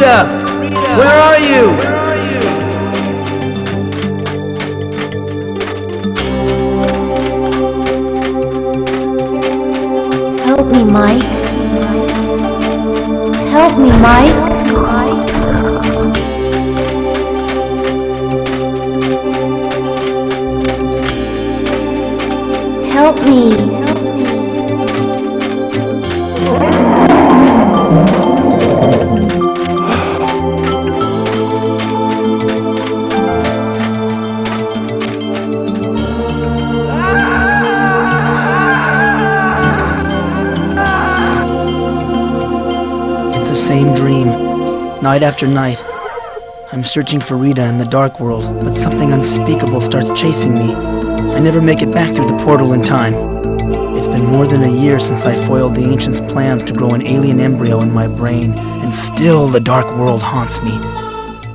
Rita! Where are you? Help me, Mike. Help me, Mike. Help me. It's the same dream, night after night. I'm searching for Rita in the dark world, but something unspeakable starts chasing me. I never make it back through the portal in time. It's been more than a year since I foiled the Ancient's plans to grow an alien embryo in my brain, and still the dark world haunts me.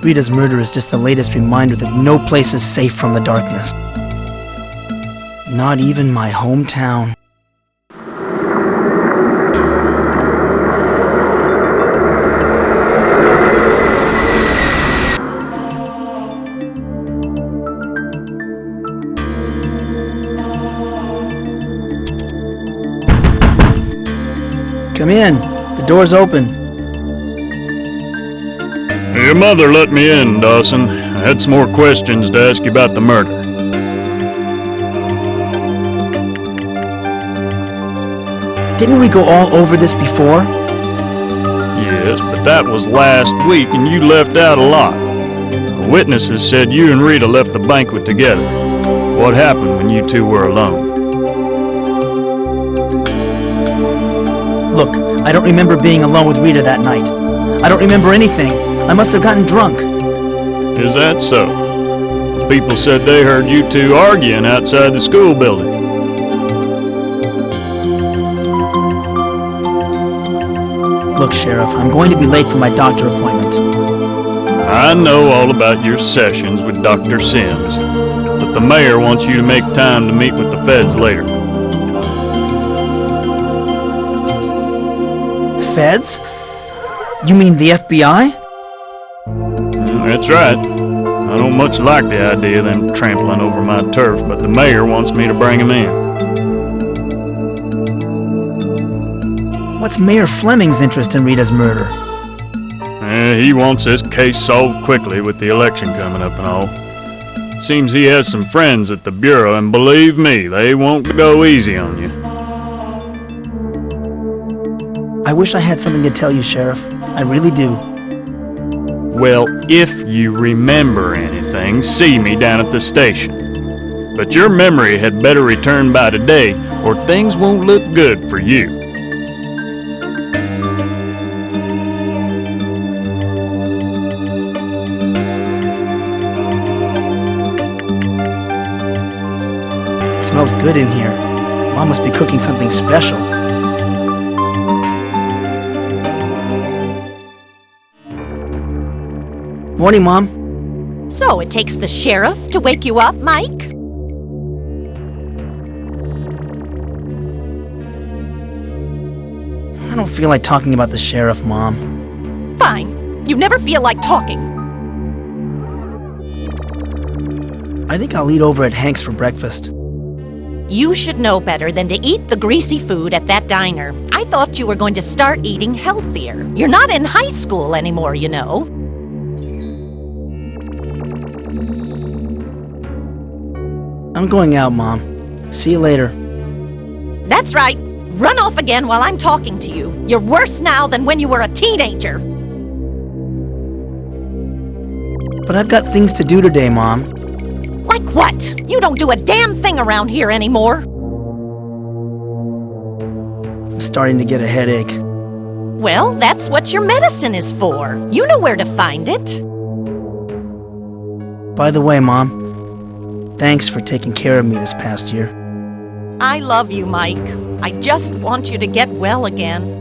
Rita's murder is just the latest reminder that no place is safe from the darkness. Not even my hometown. Come in. The door's open. Your mother let me in, Dawson. I had some more questions to ask you about the murder. Didn't we go all over this before? Yes, but that was last week and you left out a lot. The witnesses said you and Rita left the banquet together. What happened when you two were alone? Look, I don't remember being alone with Rita that night. I don't remember anything. I must have gotten drunk. Is that so? People said they heard you two arguing outside the school building. Look, Sheriff, I'm going to be late for my doctor appointment. I know all about your sessions with Dr. Sims, but the mayor wants you to make time to meet with the feds later. Feds? You mean the FBI? That's right. I don't much like the idea of them trampling over my turf, but the mayor wants me to bring them in. What's Mayor Fleming's interest in Rita's murder? He wants this case solved quickly with the election coming up and all. Seems he has some friends at the Bureau, and believe me, they won't go easy on you. I wish I had something to tell you, Sheriff. I really do. Well, if you remember anything, see me down at the station. But your memory had better return by today, or things won't look good for you. It smells good in here. Mom must be cooking something special. Morning, Mom. So it takes the sheriff to wake you up, Mike? I don't feel like talking about the sheriff, Mom. Fine. You never feel like talking. I think I'll eat over at Hank's for breakfast. You should know better than to eat the greasy food at that diner. I thought you were going to start eating healthier. You're not in high school anymore, you know. I'm going out, Mom. See you later. That's right. Run off again while I'm talking to you. You're worse now than when you were a teenager. But I've got things to do today, Mom. Like what? You don't do a damn thing around here anymore. I'm starting to get a headache. Well, that's what your medicine is for. You know where to find it. By the way, Mom, thanks for taking care of me this past year. I love you, Mike. I just want you to get well again.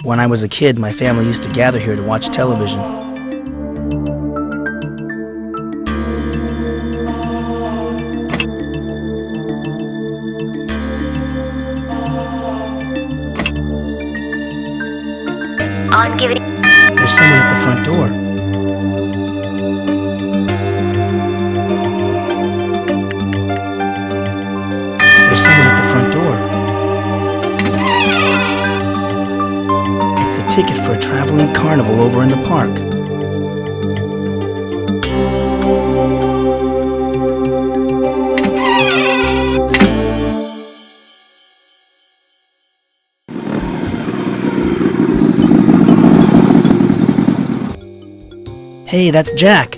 When I was a kid, my family used to gather here to watch television. On giving. There's someone at the front door. There's someone at the front door. It's a ticket for a traveling carnival over in the park. Hey, that's Jack.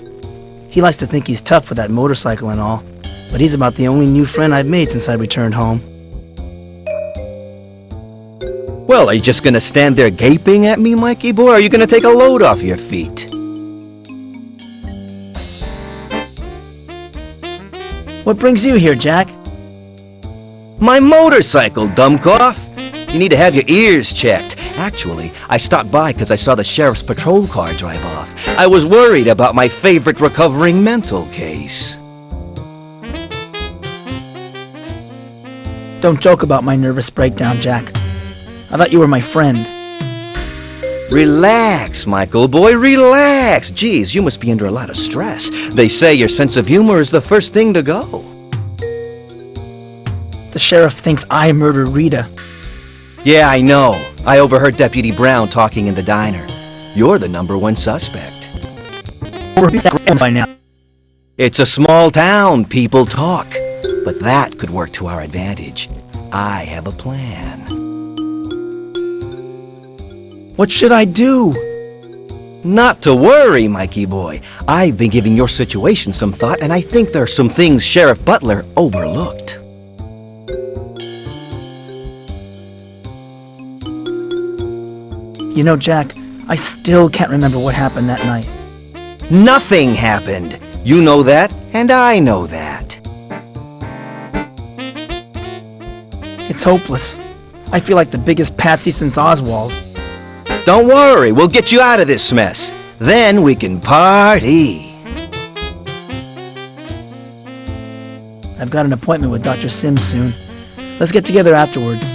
He likes to think he's tough with that motorcycle and all, but he's about the only new friend I've made since I returned home. Well, are you just gonna stand there gaping at me, Mikey boy, or are you gonna take a load off your feet? What brings you here, Jack? My motorcycle, dumbcoff! You need to have your ears checked. Actually, I stopped by because I saw the sheriff's patrol car drive off. I was worried about my favorite recovering mental case. Don't joke about my nervous breakdown, Jack. I thought you were my friend. Relax, Michael boy, relax. Geez, you must be under a lot of stress. They say your sense of humor is the first thing to go. The sheriff thinks I murdered Rita. Yeah, I know. I overheard Deputy Brown talking in the diner. You're the #1 suspect. By now. It's a small town, people talk. But that could work to our advantage. I have a plan. What should I do? Not to worry, Mikey boy. I've been giving your situation some thought, and I think there are some things Sheriff Butler overlooked. You know, Jack, I still can't remember what happened that night. Nothing happened. You know that, and I know that. It's hopeless. I feel like the biggest patsy since Oswald. Don't worry, we'll get you out of this mess. Then we can party. I've got an appointment with Dr. Sims soon. Let's get together afterwards.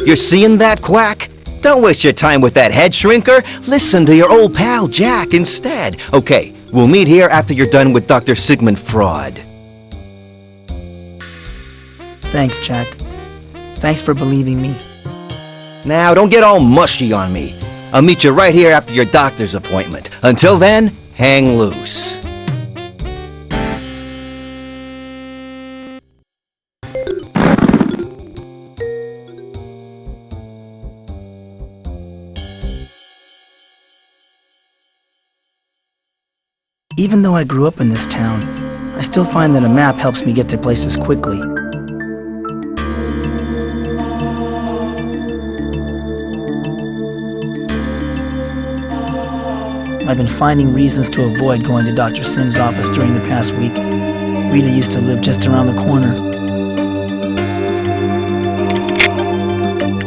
You're seeing that, Quack? Don't waste your time with that head shrinker. Listen to your old pal Jack instead. Okay, we'll meet here after you're done with Dr. Sigmund Freud. Thanks, Jack. Thanks for believing me. Now, don't get all mushy on me. I'll meet you right here after your doctor's appointment. Until then, hang loose. Even though I grew up in this town, I still find that a map helps me get to places quickly. I've been finding reasons to avoid going to Dr. Sims' office during the past week. Rita used to live just around the corner.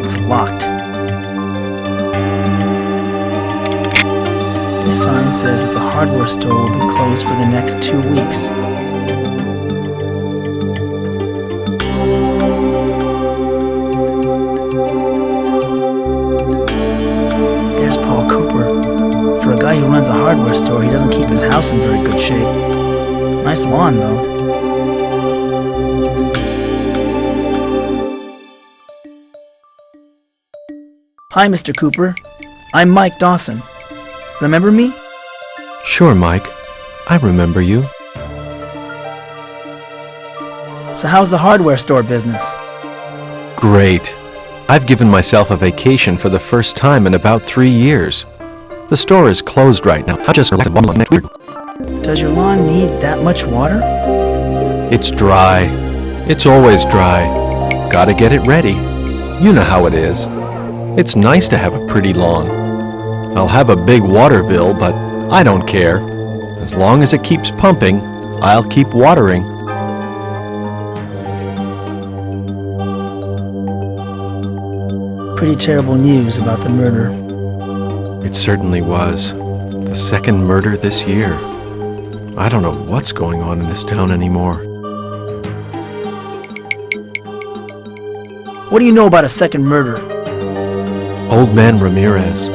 It's locked. This sign says that the hardware store will be closed for the next 2 weeks. There's Paul Cooper. For a guy who runs a hardware store, he doesn't keep his house in very good shape. Nice lawn, though. Hi, Mr. Cooper. I'm Mike Dawson. Remember me? Sure, Mike. I remember you. So how's the hardware store business? Great. I've given myself a vacation for the first time in about 3 years. The store is closed right now. I just relaxed one next week. Does your lawn need that much water? It's dry. It's always dry. Gotta get it ready. You know how it is. It's nice to have a pretty lawn. I'll have a big water bill, but I don't care. As long as it keeps pumping, I'll keep watering. Pretty terrible news about the murder. It certainly was. The second murder this year. I don't know what's going on in this town anymore. What do you know about a second murder? Old man Ramirez.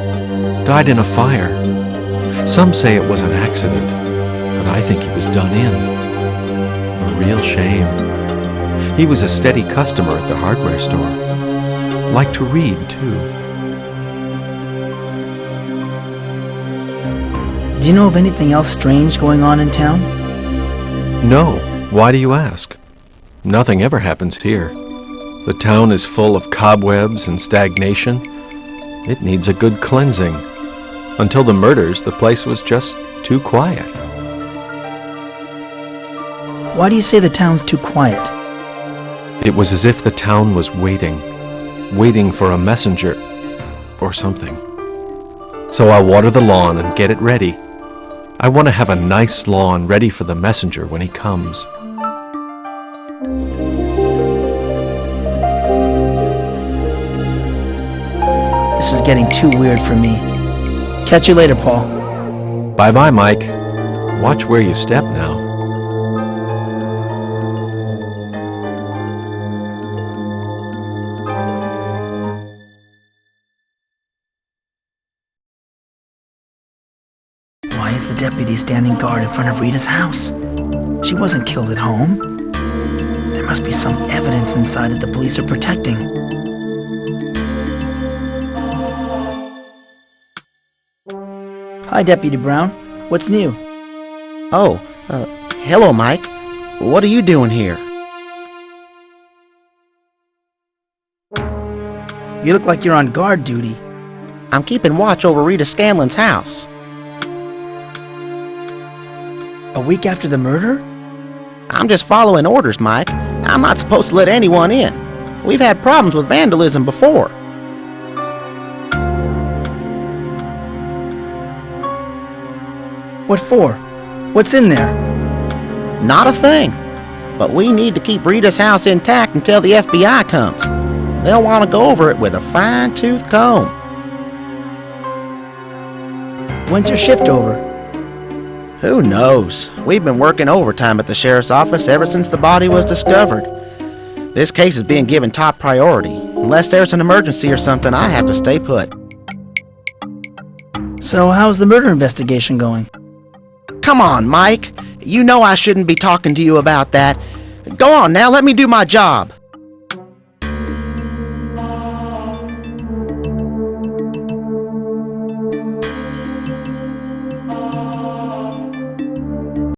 Died in a fire. Some say it was an accident, but I think he was done in. A real shame. He was a steady customer at the hardware store. Liked to read, too. Do you know of anything else strange going on in town? No. Why do you ask? Nothing ever happens here. The town is full of cobwebs and stagnation. It needs a good cleansing. Until the murders, the place was just too quiet. Why do you say the town's too quiet? It was as if the town was waiting for a messenger or something. So I'll water the lawn and get it ready. I want to have a nice lawn ready for the messenger when he comes. This is getting too weird for me. Catch you later, Paul. Bye-bye, Mike. Watch where you step now. Why is the deputy standing guard in front of Rita's house? She wasn't killed at home. There must be some evidence inside that the police are protecting. Hi, Deputy Brown. What's new? Oh, hello, Mike. What are you doing here? You look like you're on guard duty. I'm keeping watch over Rita Scanlon's house. A week after the murder? I'm just following orders, Mike. I'm not supposed to let anyone in. We've had problems with vandalism before. What for? What's in there? Not a thing. But we need to keep Rita's house intact until the FBI comes. They'll want to go over it with a fine-tooth comb. When's your shift over? Who knows? We've been working overtime at the sheriff's office ever since the body was discovered. This case is being given top priority. Unless there's an emergency or something, I have to stay put. So how's the murder investigation going? Come on, Mike. You know I shouldn't be talking to you about that. Go on now, let me do my job.